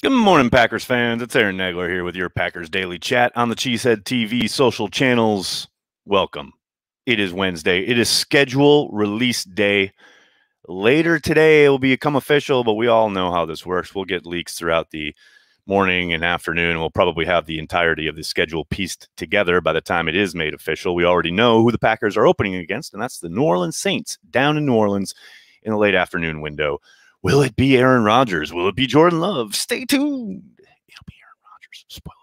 Good morning, Packers fans. It's Aaron Nagler here with your Packers Daily Chat on the Cheesehead TV social channels. Welcome. It is Wednesday. It is schedule release day. Later today, it will become official, but we all know how this works. We'll get leaks throughout the morning and afternoon. We'll probably have the entirety of the schedule pieced together by the time it is made official. We already know who the Packers are opening against, and that's the New Orleans Saints down in New Orleans in the late afternoon window. Will it be Aaron Rodgers? Will it be Jordan Love? Stay tuned. It'll be Aaron Rodgers. Spoiler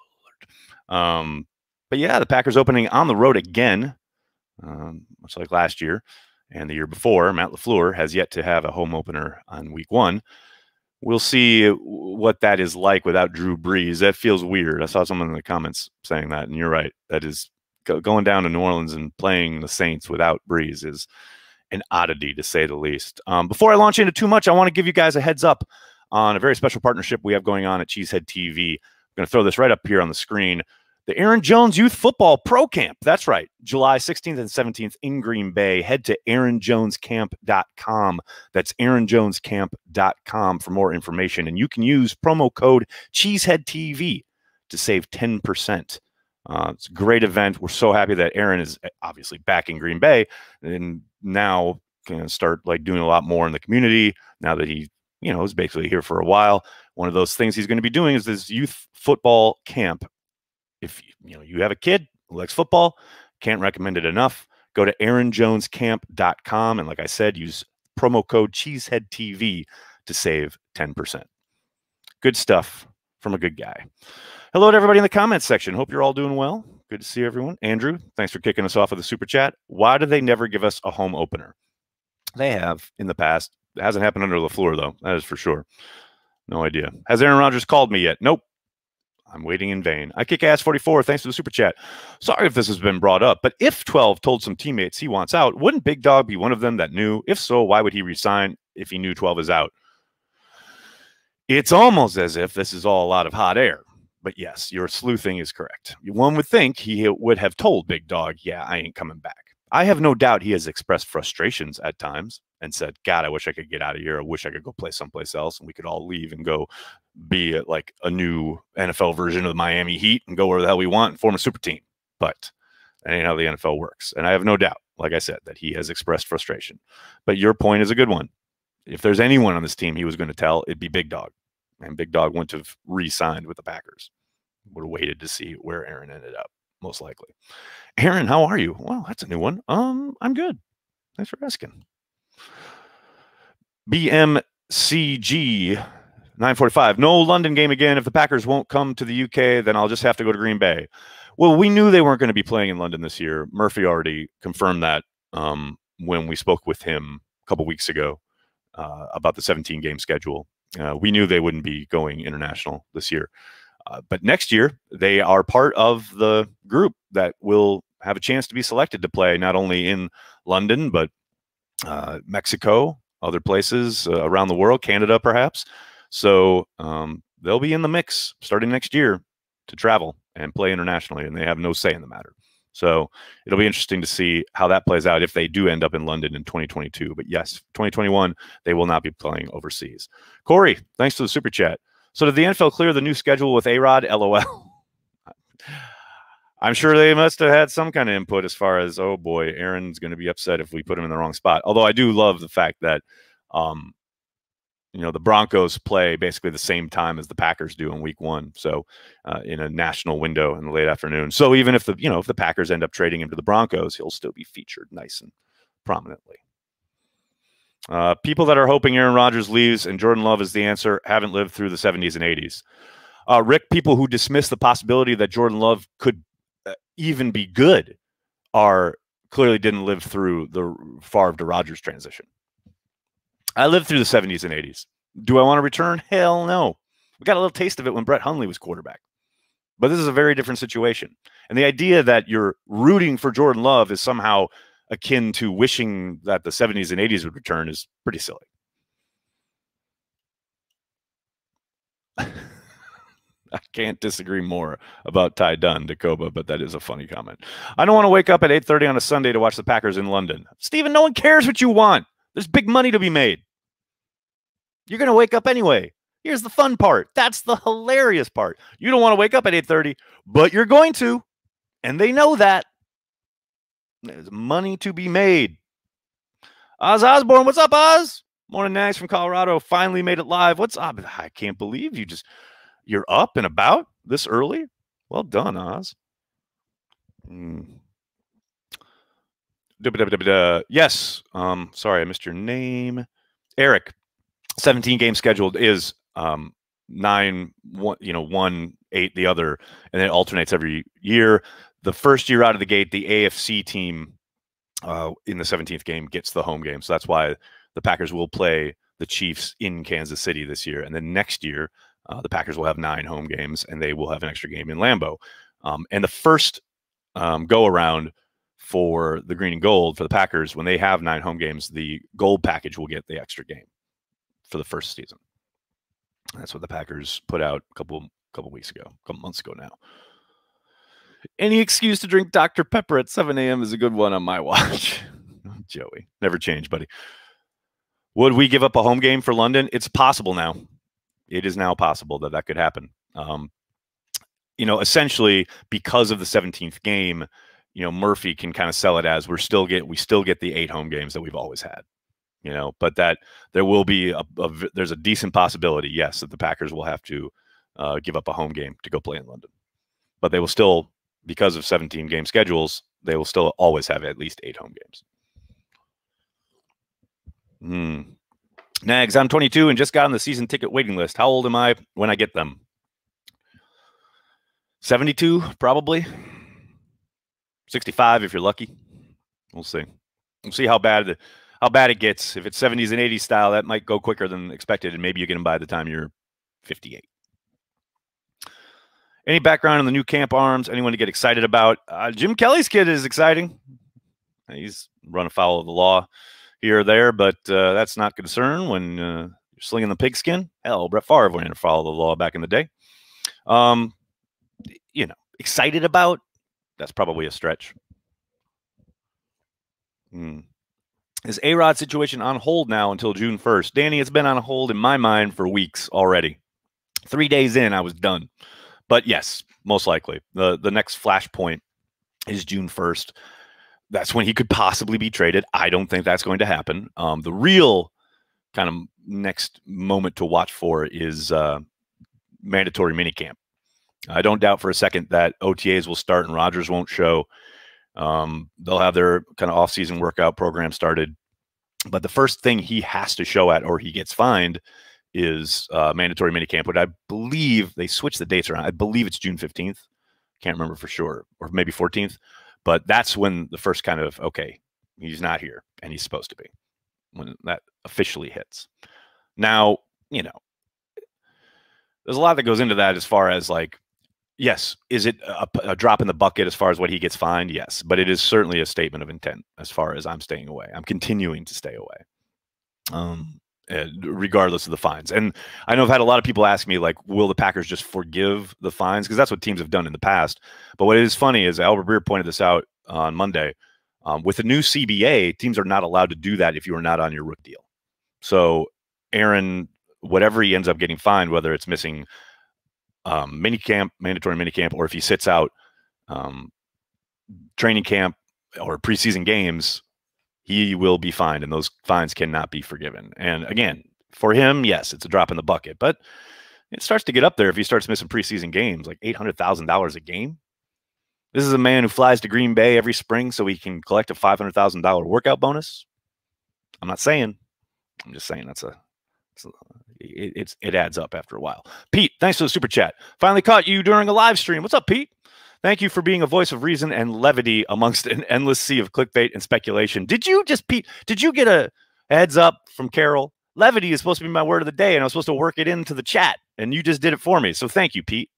alert. But yeah, the Packers opening on the road again, much like last year and the year before. Matt LaFleur has yet to have a home opener on week one. We'll see what that is like without Drew Brees. That feels weird. I saw someone in the comments saying that, and you're right. That is going down to New Orleans and playing the Saints without Brees is an oddity, to say the least. Before I launch into too much, I want to give you guys a heads up on a very special partnership we have going on at Cheesehead TV. I'm going to throw this right up here on the screen. The Aaron Jones Youth Football Pro Camp. That's right. July 16th and 17th in Green Bay. Head to aaronjonescamp.com. That's aaronjonescamp.com for more information. And you can use promo code CheeseheadTV to save 10%. It's a great event. We're so happy that Aaron is obviously back in Green Bay and now can start doing a lot more in the community now that he, is basically here for a while. One of those things he's going to be doing is this youth football camp. If you have a kid who likes football, can't recommend it enough. Go to aaronjonescamp.com and like I said, use promo code CheeseheadTV to save 10%. Good stuff from a good guy. Hello to everybody in the comments section. Hope you're all doing well. Good to see everyone. Andrew, thanks for kicking us off with a super chat. Why do they never give us a home opener? They have in the past. It hasn't happened under LaFleur, though. That is for sure. No idea. Has Aaron Rodgers called me yet? Nope. I'm waiting in vain. I kick ass 44. Thanks for the super chat. Sorry if this has been brought up, but if 12 told some teammates he wants out, wouldn't Big Dog be one of them that knew? If so, why would he resign if he knew 12 is out? It's almost as if this is all a lot of hot air. But yes, your sleuthing is correct. One would think he would have told Big Dog, yeah, I ain't coming back. I have no doubt he has expressed frustrations at times and said, God, I wish I could get out of here. I wish I could go play someplace else and we could all leave and go be like a new NFL version of the Miami Heat and go where the hell we want and form a super team. But that ain't how the NFL works. And I have no doubt, like I said, that he has expressed frustration. But your point is a good one. If there's anyone on this team he was going to tell, it'd be Big Dog. And Big Dog wouldn't have re-signed with the Packers. Would have waited to see where Aaron ended up, most likely. Aaron, how are you? Well, that's a new one. I'm good. Thanks for asking. BMCG 945. No London game again. If the Packers won't come to the UK, then I'll just have to go to Green Bay. Well, we knew they weren't going to be playing in London this year. Murphy already confirmed that when we spoke with him a couple weeks ago about the 17-game schedule. We knew they wouldn't be going international this year. But next year, they are part of the group that will have a chance to be selected to play not only in London, but Mexico, other places around the world, Canada perhaps. So they'll be in the mix starting next year to travel and play internationally, and they have no say in the matter. So it'll be interesting to see how that plays out if they do end up in London in 2022. But yes, 2021, they will not be playing overseas. Corey, thanks for the super chat. So did the NFL clear the new schedule with A-Rod? LOL. I'm sure they must have had some kind of input as far as, oh boy, Aaron's going to be upset if we put him in the wrong spot. Although I do love the fact that, the Broncos play basically the same time as the Packers do in week one. So in a national window in the late afternoon. So even if the Packers end up trading him to the Broncos, he'll still be featured nice and prominently. People that are hoping Aaron Rodgers leaves and Jordan Love is the answer haven't lived through the 70s and 80s. Rick, people who dismiss the possibility that Jordan Love could even be good clearly didn't live through the Favre to Rodgers transition. I lived through the 70s and 80s. Do I want to return? Hell no. We got a little taste of it when Brett Hundley was quarterback. But this is a very different situation. And the idea that you're rooting for Jordan Love is somehow akin to wishing that the 70s and 80s would return is pretty silly. I can't disagree more about Ty Dunn, Dacoba, but that is a funny comment. I don't want to wake up at 8:30 on a Sunday to watch the Packers in London. Steven, no one cares what you want. There's big money to be made. You're going to wake up anyway. Here's the fun part. That's the hilarious part. You don't want to wake up at 8:30, but you're going to, and they know that. There's money to be made. Oz Osborne, what's up, Oz? Morning, Nags from Colorado. Finally made it live. What's up? I can't believe you're up and about this early. Well done, Oz. Yes. Sorry, I missed your name. Eric. 17 games scheduled is 9, 1, 8 the other, and then it alternates every year. The first year out of the gate, the AFC team in the 17th game gets the home game. So that's why the Packers will play the Chiefs in Kansas City this year. And then next year, the Packers will have 9 home games, and they will have an extra game in Lambeau. And the first go-around for the green and gold for the Packers, when they have 9 home games, the gold package will get the extra game for the first season. That's what the Packers put out a couple weeks ago, a couple months ago now. Any excuse to drink Dr. Pepper at 7 a.m. is a good one on my watch. Joey, never change, buddy. Would we give up a home game for London? It's possible now. It is now possible that could happen. Essentially because of the 17th game, Murphy can kind of sell it as we still get the 8 home games that we've always had. But that there will be there's a decent possibility, yes, that the Packers will have to give up a home game to go play in London. But they will still, because of 17 game schedules, they will still always have at least 8 home games. Nags, I'm 22 and just got on the season ticket waiting list. How old am I when I get them? 72, probably. 65 if you're lucky. We'll see. We'll see how bad it gets. If it's 70s and 80s style, that might go quicker than expected, and maybe you get them by the time you're 58. Any background on the new camp arms? Anyone to get excited about? Jim Kelly's kid is exciting. He's run afoul of the law here or there, but that's not concern when you're slinging the pigskin. Hell, Brett Favre ran afoul of the law back in the day. Excited about? That's probably a stretch. Is A-Rod situation on hold now until June 1st? Danny, it's been on hold in my mind for weeks already. 3 days in, I was done. But yes, most likely. The next flashpoint is June 1st. That's when he could possibly be traded. I don't think that's going to happen. The real kind of next moment to watch for is mandatory minicamp. I don't doubt for a second that OTAs will start and Rodgers won't show. They'll have their kind of off-season workout program started. But the first thing he has to show at or he gets fined is mandatory minicamp, but I believe they switched the dates around. I believe it's June 15th. Can't remember for sure, or maybe 14th. But that's when the first kind of, okay, he's not here, and he's supposed to be, when that officially hits. Now, there's a lot that goes into that as far as like, yes, is it a drop in the bucket as far as what he gets fined? Yes, but it is certainly a statement of intent as far as I'm staying away. I'm continuing to stay away. Regardless of the fines. And I know I've had a lot of people ask me, like, will the Packers just forgive the fines? Because that's what teams have done in the past. But what is funny is Albert Breer pointed this out on Monday. With the new CBA, teams are not allowed to do that if you are not on your rook deal. So Aaron, whatever he ends up getting fined, whether it's missing mandatory minicamp, or if he sits out training camp or preseason games, he will be fined, and those fines cannot be forgiven. And again, for him, yes, it's a drop in the bucket, but it starts to get up there if he starts missing preseason games, like $800,000 a game. This is a man who flies to Green Bay every spring so he can collect a $500,000 workout bonus. I'm not saying. I'm just saying it adds up after a while. Pete, thanks for the super chat. Finally caught you during a live stream. What's up, Pete? Thank you for being a voice of reason and levity amongst an endless sea of clickbait and speculation. Did you get a heads up from Carol? Levity is supposed to be my word of the day, and I was supposed to work it into the chat, and you just did it for me. So thank you, Pete.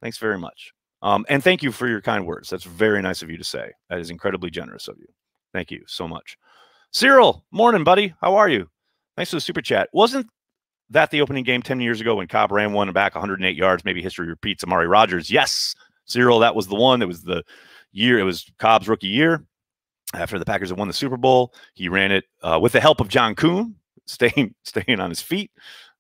Thanks very much. And thank you for your kind words. That's very nice of you to say. That is incredibly generous of you. Thank you so much. Cyril, morning, buddy. How are you? Thanks for the super chat. Wasn't that the opening game 10 years ago when Cobb ran one back 108 yards? Maybe history repeats. Amari Rodgers. Yes. Cyril, that was the one. It was the year. It was Cobb's rookie year. After the Packers had won the Super Bowl, he ran it with the help of John Kuhn, staying on his feet.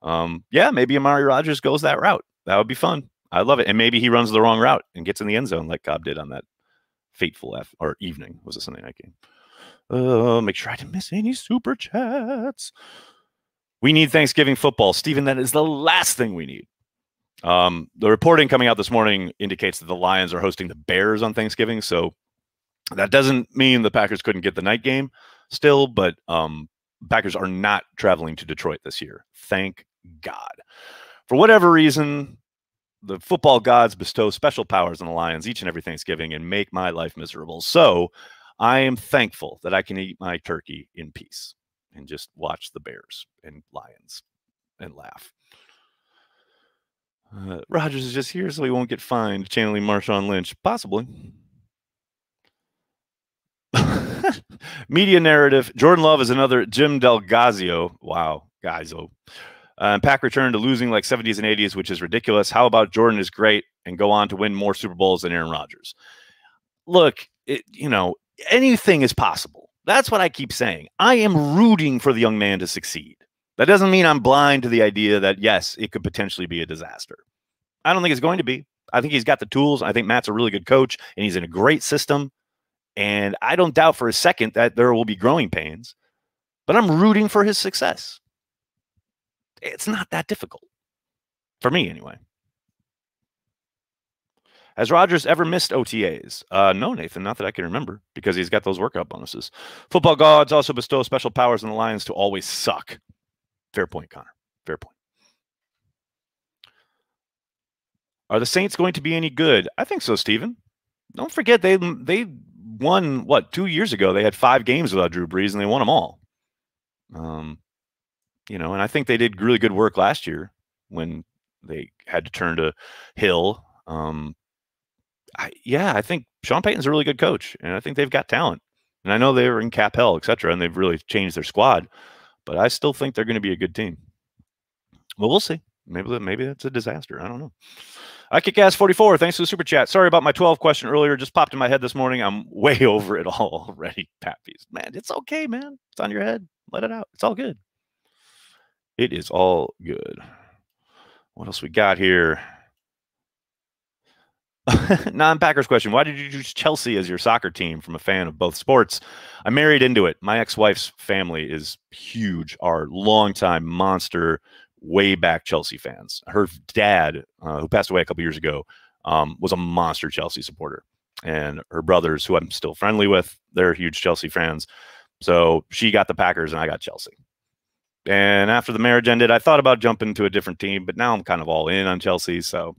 Yeah, maybe Amari Rodgers goes that route. That would be fun. I love it. And maybe he runs the wrong route and gets in the end zone like Cobb did on that fateful evening. It was a Sunday night game. Make sure I didn't miss any super chats. We need Thanksgiving football. Steven, that is the last thing we need. The reporting coming out this morning indicates that the Lions are hosting the Bears on Thanksgiving. So that doesn't mean the Packers couldn't get the night game still, but Packers are not traveling to Detroit this year. Thank God. For whatever reason, the football gods bestow special powers on the Lions each and every Thanksgiving and make my life miserable. So I am thankful that I can eat my turkey in peace and just watch the Bears and Lions and laugh. Rogers is just here so he won't get fined. Channeling Marshawn Lynch. Possibly. Media narrative. Jordan Love is another Jim Delgazio. Wow. Guyzo. Pack returned to losing like 70s and 80s, which is ridiculous. How about Jordan is great and go on to win more Super Bowls than Aaron Rodgers? Look, anything is possible. That's what I keep saying. I am rooting for the young man to succeed. That doesn't mean I'm blind to the idea that, yes, it could potentially be a disaster. I don't think it's going to be. I think he's got the tools. I think Matt's a really good coach, and he's in a great system. And I don't doubt for a second that there will be growing pains. But I'm rooting for his success. It's not that difficult. For me, anyway. Has Rodgers ever missed OTAs? No, Nathan, not that I can remember, because he's got those workout bonuses. Football gods also bestow special powers on the Lions to always suck. Fair point, Connor. Fair point. Are the Saints going to be any good? I think so, Steven. Don't forget, they won, 2 years ago? They had 5 games without Drew Brees, and they won them all. And I think they did really good work last year when they had to turn to Hill. I think Sean Payton's a really good coach, and I think they've got talent. And I know they were in cap hell, et cetera, and they've really changed their squad. But I still think they're going to be a good team. Well, we'll see. Maybe that's a disaster. I don't know. I kick ass 44. Thanks for the super chat. Sorry about my 12 question earlier. Just popped in my head this morning. I'm way over it all already. Pappies. Man, it's okay, man. It's on your head. Let it out. It's all good. It is all good. What else we got here? Non-Packers question. Why did you choose Chelsea as your soccer team from a fan of both sports? I married into it. My ex-wife's family is huge, our longtime monster, way back Chelsea fans. Her dad, who passed away a couple years ago, was a monster Chelsea supporter. And her brothers, who I'm still friendly with, they're huge Chelsea fans. So she got the Packers and I got Chelsea. And after the marriage ended, I thought about jumping to a different team, but now I'm kind of all in on Chelsea, so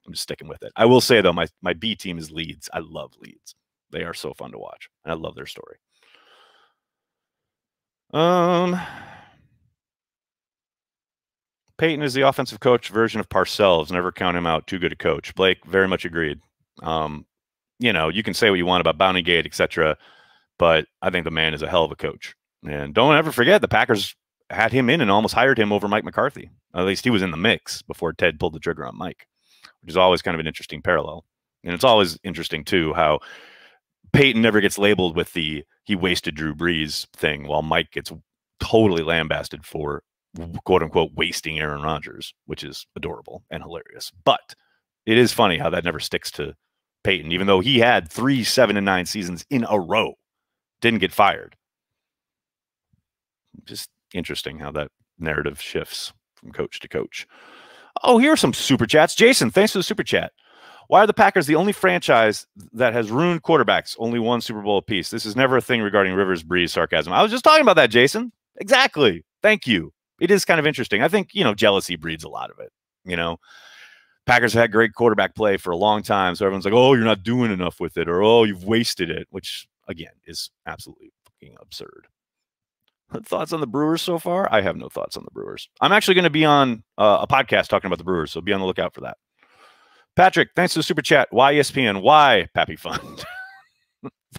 I'm just sticking with it. I will say, though, my B team is Leeds. I love Leeds. They are so fun to watch, and I love their story. Peyton is the offensive coach version of Parcells. Never count him out. Too good a coach. Blake, very much agreed. You can say what you want about Bountygate, etc., but I think the man is a hell of a coach. And don't ever forget, the Packers had him in and almost hired him over Mike McCarthy. At least he was in the mix before Ted pulled the trigger on Mike, which is always kind of an interesting parallel. And it's always interesting, too, how Peyton never gets labeled with the he wasted Drew Brees thing, while Mike gets totally lambasted for, quote unquote, wasting Aaron Rodgers, which is adorable and hilarious. But it is funny how that never sticks to Peyton, even though he had 3 7-9 seasons in a row, didn't get fired. Just interesting how that narrative shifts from coach to coach. Oh, here are some super chats. Jason, thanks for the super chat. Why are the Packers the only franchise that has ruined quarterbacks? Only one Super Bowl apiece. This is never a thing regarding Rivers, Brees, sarcasm. I was just talking about that, Jason. Exactly. Thank you. It is kind of interesting. I think, jealousy breeds a lot of it. Packers have had great quarterback play for a long time. So everyone's like, oh, you're not doing enough with it, or, oh, you've wasted it, which, again, is absolutely fucking absurd. Thoughts on the Brewers so far? I have no thoughts on the Brewers. I'm actually going to be on a podcast talking about the Brewers, so be on the lookout for that. Patrick, thanks for the super chat. Why ESPN? Why Pappy Fund?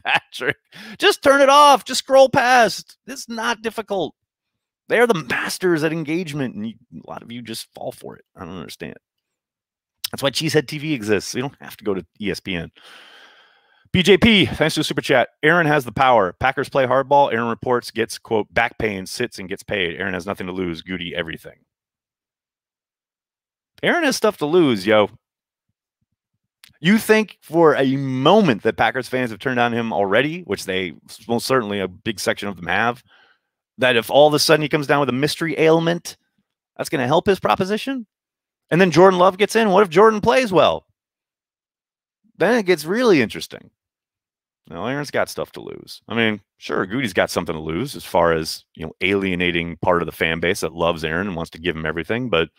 Patrick, just turn it off. Just scroll past. It's not difficult. They are the masters at engagement, and a lot of you just fall for it. I don't understand. That's why Cheesehead TV exists. So you don't have to go to ESPN. BJP, thanks to the super chat. Aaron has the power. Packers play hardball. Aaron reports, gets, quote, back pain, sits, and gets paid. Aaron has nothing to lose. Goody, everything. Aaron has stuff to lose, yo. You think for a moment that Packers fans have turned on him already, which they most certainly a big section of them have, that if all of a sudden he comes down with a mystery ailment, that's going to help his proposition? And then Jordan Love gets in. What if Jordan plays well? Then it gets really interesting. Now, Aaron's got stuff to lose. I mean, sure, Goody's got something to lose as far as, alienating part of the fan base that loves Aaron and wants to give him everything. But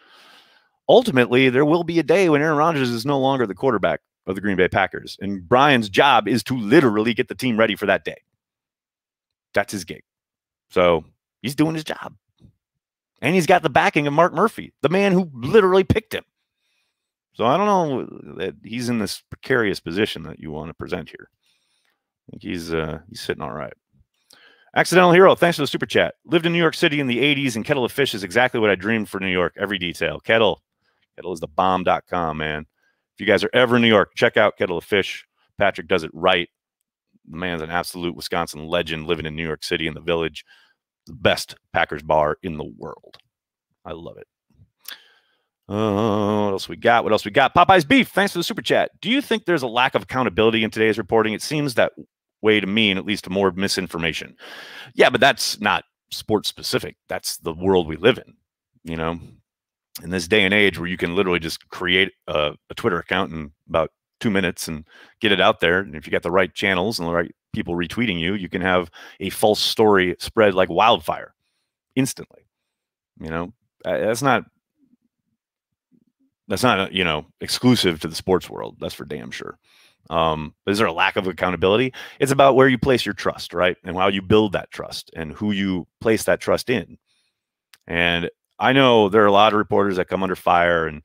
ultimately, there will be a day when Aaron Rodgers is no longer the quarterback of the Green Bay Packers. And Brian's job is to literally get the team ready for that day. That's his gig. So he's doing his job. And he's got the backing of Mark Murphy, the man who literally picked him. So I don't know that he's in this precarious position that you want to present here. I think he's sitting all right. Accidental Hero, thanks for the super chat. Lived in New York City in the 80s, and Kettle of Fish is exactly what I dreamed for New York. Every detail. Kettle is the bomb.com, man. If you guys are ever in New York, check out Kettle of Fish. Patrick does it right. The man's an absolute Wisconsin legend living in New York City in the Village. The best Packers bar in the world. I love it. What else we got? Popeye's Beef, thanks for the super chat. Do you think there's a lack of accountability in today's reporting? It seems that way to me, and at least to more misinformation. Yeah, but that's not sports specific. That's the world we live in, in this day and age where you can literally just create a Twitter account in about 2 minutes and get it out there. And if you got the right channels and the right people retweeting you, you can have a false story spread like wildfire instantly. That's not exclusive to the sports world. That's for damn sure. Is there a lack of accountability? It's about where you place your trust, right? And how you build that trust and who you place that trust in. And I know there are a lot of reporters that come under fire, and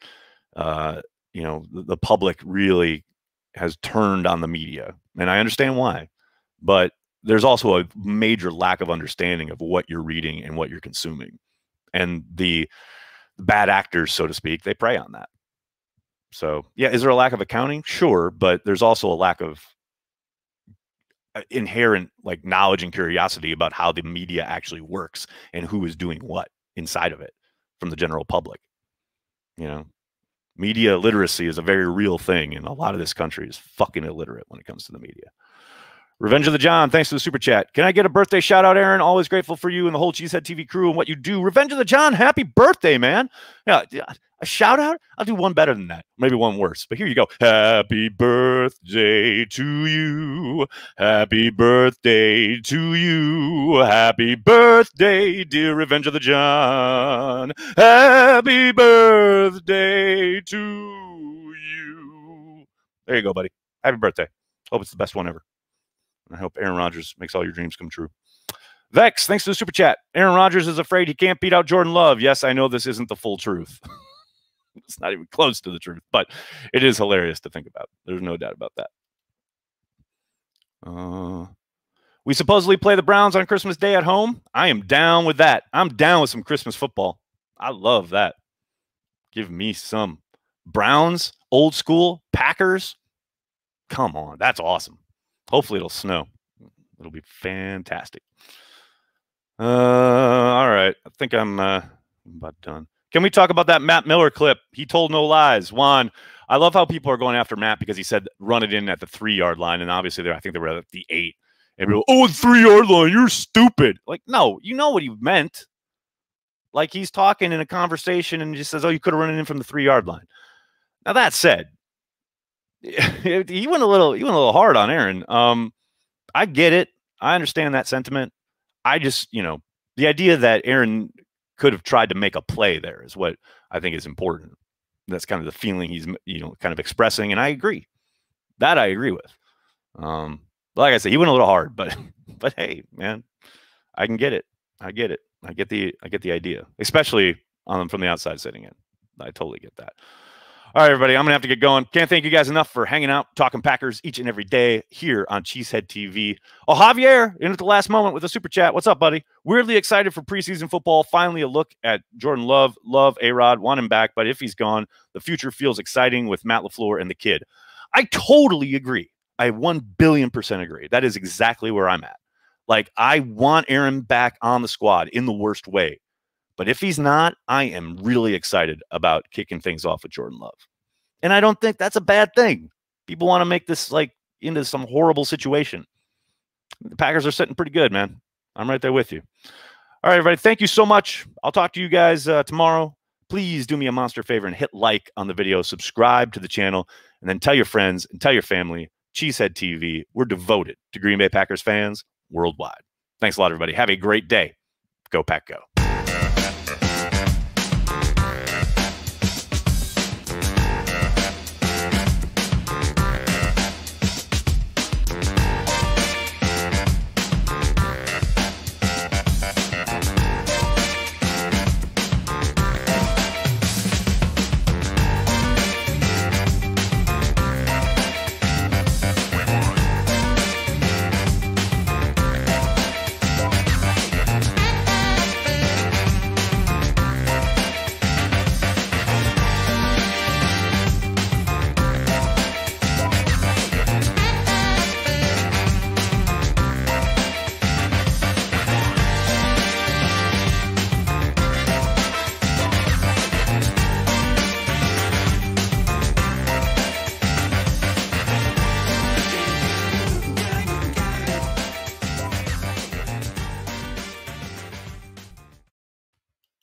the public really has turned on the media, and I understand why. But there's also a major lack of understanding of what you're reading and what you're consuming, and the bad actors, so to speak, they prey on that. So, yeah, is there a lack of accounting? Sure, but there's also a lack of inherent knowledge and curiosity about how the media actually works and who is doing what inside of it from the general public. Media literacy is a very real thing, and a lot of this country is fucking illiterate when it comes to the media. Revenge of the John, thanks for the super chat. Can I get a birthday shout out, Aaron? Always grateful for you and the whole Cheesehead TV crew and what you do. Revenge of the John, happy birthday, man. Yeah, a shout out? I'll do one better than that. Maybe one worse. But here you go. Happy birthday to you. Happy birthday to you. Happy birthday, dear Revenge of the John. Happy birthday to you. There you go, buddy. Happy birthday. Hope it's the best one ever. I hope Aaron Rodgers makes all your dreams come true. Vex, thanks for the super chat. Aaron Rodgers is afraid he can't beat out Jordan Love. Yes, I know this isn't the full truth. It's not even close to the truth, but it is hilarious to think about. There's no doubt about that. We supposedly play the Browns on Christmas Day at home. I am down with that. I'm down with some Christmas football. I love that. Give me some Browns, old school, Packers. Come on, that's awesome. Hopefully it'll snow. It'll be fantastic. All right. I think I'm about done. Can we talk about that Matt Miller clip? He told no lies. Juan, I love how people are going after Matt because he said run it in at the 3-yard line. And obviously, I think they were at the 8. And people, the 3-yard line, you're stupid. No, you know what he meant. He's talking in a conversation and he just says, you could have run it in from the 3-yard line. Now, that said, he went a little hard on Aaron. I get it. I understand that sentiment. I just, the idea that Aaron could have tried to make a play there is what I think is important. That's kind of the feeling he's, kind of expressing. And I agree. That I agree with. Like I said, he went a little hard, but hey, man, I can get it. I get it. I get the idea, especially from the outside sitting in. I totally get that. All right, everybody, I'm going to have to get going. Can't thank you guys enough for hanging out, talking Packers each and every day here on Cheesehead TV. Oh, Javier, in at the last moment with a super chat. What's up, buddy? Weirdly excited for preseason football. Finally a look at Jordan Love. Love A-Rod, want him back, but if he's gone, the future feels exciting with Matt LaFleur and the kid. I totally agree. I 1,000,000,000% agree. That is exactly where I'm at. I want Aaron back on the squad in the worst way. But if he's not, I am really excited about kicking things off with Jordan Love. And I don't think that's a bad thing. People want to make this like into some horrible situation. The Packers are sitting pretty good, man. I'm right there with you. All right, everybody. Thank you so much. I'll talk to you guys tomorrow. Please do me a monster favor and hit like on the video, subscribe to the channel, and then tell your friends and tell your family. Cheesehead TV, we're devoted to Green Bay Packers fans worldwide. Thanks a lot, everybody. Have a great day. Go Pack Go.